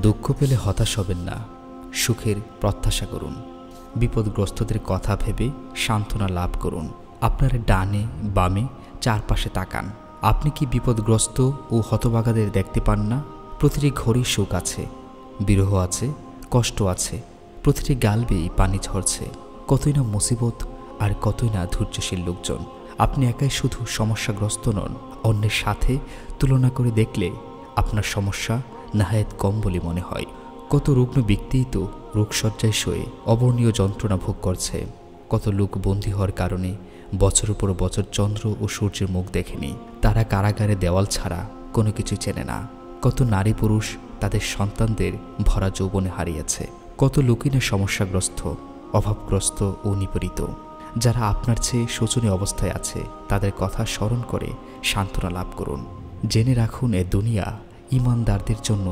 দুঃখ পেলে হতাশ হবেন না, সুখের প্রত্যাশা করুন। বিপদগ্রস্তদের কথা ভেবে সান্ত্বনা লাভ করুন। আপনার ডানে বামে চারপাশে তাকান। আপনি কি বিপদগ্রস্ত ও হতভাগাদের দেখতে পান না? প্রতিটি ঘরে সুখ আছে, বিরহ আছে, কষ্ট আছে। প্রতিটি গাল বেয়ে পানি ঝরছে। কতই না মুসিবত আর কতই না ধৈর্যশীল লোকজন। আপনি একাই শুধু সমস্যাগ্রস্ত নন, অন্যের সাথে তুলনা করে দেখলে আপনার সমস্যা নাহায়েত কম বলে মনে হয়। কত রুগ্ন ব্যক্তিই তো রোগশয্যায় শুয়ে অবর্ণীয় যন্ত্রণা ভোগ করছে। কত লোক বন্দী হওয়ার কারণে বছরের পর বছর চন্দ্র ও সূর্যের মুখ দেখেনি। তারা কারাগারে দেওয়াল ছাড়া কোনো কিছু চেনে না। কত নারী পুরুষ তাদের সন্তানদের ভরা যৌবনে হারিয়েছে। কত লোকই না সমস্যাগ্রস্ত, অভাবগ্রস্ত ও নিপীড়িত। যারা আপনার চেয়ে শোচনীয় অবস্থায় আছে তাদের কথা স্মরণ করে সান্ত্বনা লাভ করুন। জেনে রাখুন, এ দুনিয়া ঈমানদারদের জন্য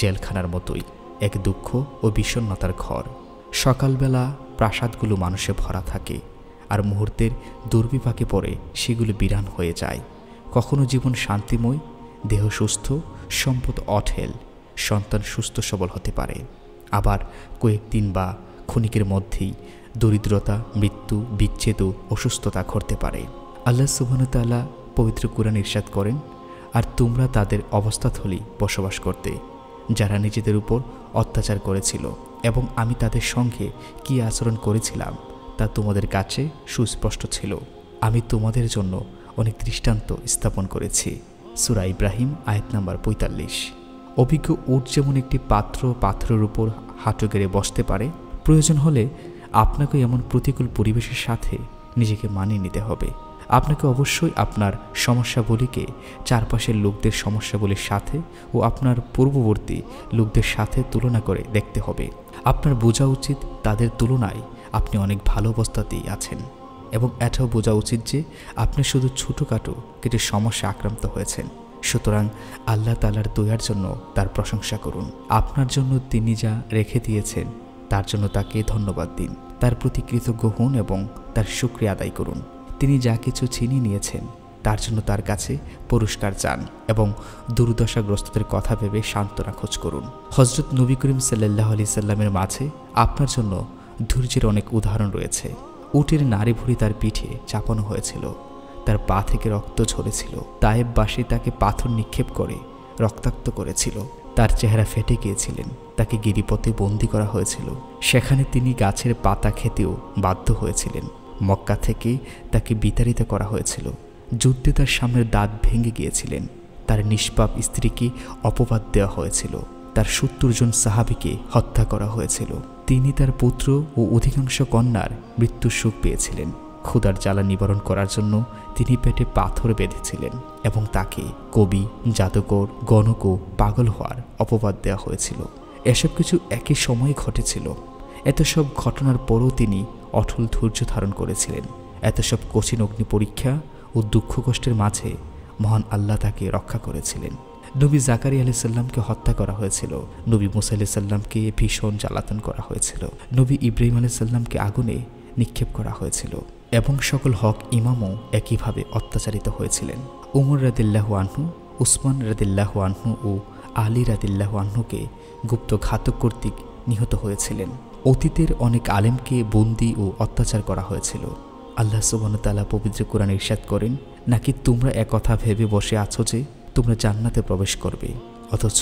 জেলখানার মতোই, এক দুঃখ ও বিষণ্ণতার ঘর। সকালবেলা প্রাসাদগুলো মানুষে ভরা থাকে, আর মুহূর্তের দুর্বিপাকে পড়ে সেগুলো বিরান হয়ে যায়। কখনো জীবন শান্তিময়, দেহ সুস্থ, সম্পদ অঢেল, সন্তান সুস্থ সবল হতে পারে। আবার কয়েকদিন বা ক্ষণিকের মধ্যেই দরিদ্রতা, মৃত্যু, বিচ্ছেদ ও অসুস্থতা ঘটতে পারে। আল্লাহ সুবহানাহু ওয়া তাআলা পবিত্র কুরআনে ইরশাদ করেন, আর তোমরা তাদের অবস্থাস্থলেই বসবাস করতে, যারা নিজেদের উপর অত্যাচার করেছিল, এবং আমি তাদের সঙ্গে কী আচরণ করেছিলাম তা তোমাদের কাছে সুস্পষ্ট ছিল। আমি তোমাদের জন্য অনেক দৃষ্টান্ত স্থাপন করেছি। সূরা ইব্রাহিম আয়াত নাম্বার ৪৫। অভিজ্ঞ উট যেমন একটি পাথরের উপর হাঁটু গেড়ে বসতে পারে, প্রয়োজন হলে আপনাকে এমন প্রতিকূল পরিবেশের সাথে নিজেকে মানিয়ে নিতে হবে। আপনাকে অবশ্যই আপনার সমস্যাগুলিকে চারপাশের লোকদের সমস্যাগুলির সাথে ও আপনার পূর্ববর্তী লোকদের সাথে তুলনা করে দেখতে হবে। আপনার বোঝা উচিত তাদের তুলনায় আপনি অনেক ভালো অবস্থাতেই আছেন, এবং এটাও বোঝা উচিত যে আপনি শুধু ছোটোখাটো কিছু সমস্যা আক্রান্ত হয়েছেন। সুতরাং আল্লাহ তাআলার দয়ার জন্য তার প্রশংসা করুন। আপনার জন্য তিনি যা রেখে দিয়েছেন তার জন্য তাকে ধন্যবাদ দিন। তার প্রতি কৃতজ্ঞ হন এবং তার শুকরিয়া আদায় করুন। তিনি যা কিছু ছিনিয়ে নিয়েছেন তার জন্য তার কাছে পুরস্কার চান এবং দুর্দশাগ্রস্তদের কথা ভেবে সান্ত্বনা খোঁজ করুন। হযরত নবী করিম সাল্লাল্লাহু আলাইহি সাল্লামের মাঝে আপনার জন্য ধৈর্যের অনেক উদাহরণ রয়েছে। উটের নাড়ি ভুঁড়ি তার পিঠে চাপানো হয়েছিল, তার পা থেকে রক্ত ঝরেছিল। তায়েববাসী তাকে পাথর নিক্ষেপ করে রক্তাক্ত করেছিল। তার চেহারা ফেটে গিয়েছিলেন। তাকে গিরিপথে বন্দী করা হয়েছিল। সেখানে তিনি গাছের পাতা খেতেও বাধ্য হয়েছিলেন। মক্কা থেকে তাকে বিতাড়িত করা হয়েছিল। যুদ্ধে তার সামনের দাঁত ভেঙে গিয়েছিলেন। তার নিষ্পাপ স্ত্রীকে অপবাদ দেওয়া হয়েছিল। তার ৭০ জন সাহাবীকে হত্যা করা হয়েছিল। তিনি তার পুত্র ও অধিকাংশ কন্যার মৃত্যুর সুখ পেয়েছিলেন। ক্ষুধার জ্বালা নিবারণ করার জন্য তিনি পেটে পাথর বেঁধেছিলেন এবং তাকে কবি, জাদুকর, গণক ও পাগল হওয়ার অপবাদ দেওয়া হয়েছিল। এসব কিছু একই সময়ে ঘটেছিল। এত সব ঘটনার পরও তিনি অটল ধৈর্য ধারণ করেছিলেন। এত সব কঠিন অগ্নি পরীক্ষা ও দুঃখ কষ্টের মাঝে মহান আল্লাহ তাকে রক্ষা করেছিলেন। নবী জাকারিয়া আলাইহিস সালামকে হত্যা করা হয়েছিল। নবী মুসা আলাইহিস সালামকে ভীষণ জ্বালাতন করা হয়েছিল। নবী ইব্রাহিম আলাইহিস সালামকে আগুনে নিক্ষেপ করা হয়েছিল, এবং সকল হক ইমামও একইভাবে অত্যাচারিত হয়েছিলেন। উমর রাদিয়াল্লাহু আনহু, উসমান রাদিয়াল্লাহু আনহু ও আলী রাদিয়াল্লাহু আনহুকে গুপ্ত ঘাতক কর্তৃক নিহত হয়েছিলেন। অতীতের অনেক আলেমকে বন্দী ও অত্যাচার করা হয়েছিল। আল্লাহ সুবহানাহু ওয়া তাআলা পবিত্র কোরআনে ইরশাদ করেন, নাকি তোমরা একথা ভেবে বসে আছো যে তোমরা জান্নাতে প্রবেশ করবে, অথচ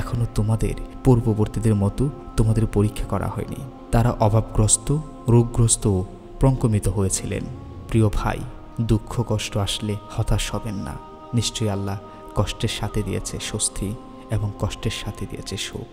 এখনও তোমাদের পূর্ববর্তীদের মতো তোমাদের পরীক্ষা করা হয়নি। তারা অভাবগ্রস্ত, রোগগ্রস্ত ও প্রঙ্কমিত হয়েছিলেন। প্রিয় ভাই, দুঃখ কষ্ট আসলে হতাশ হবেন না। নিশ্চয়ই আল্লাহ কষ্টের সাথে দিয়েছে স্বস্তি এবং কষ্টের সাথে দিয়েছে সুখ।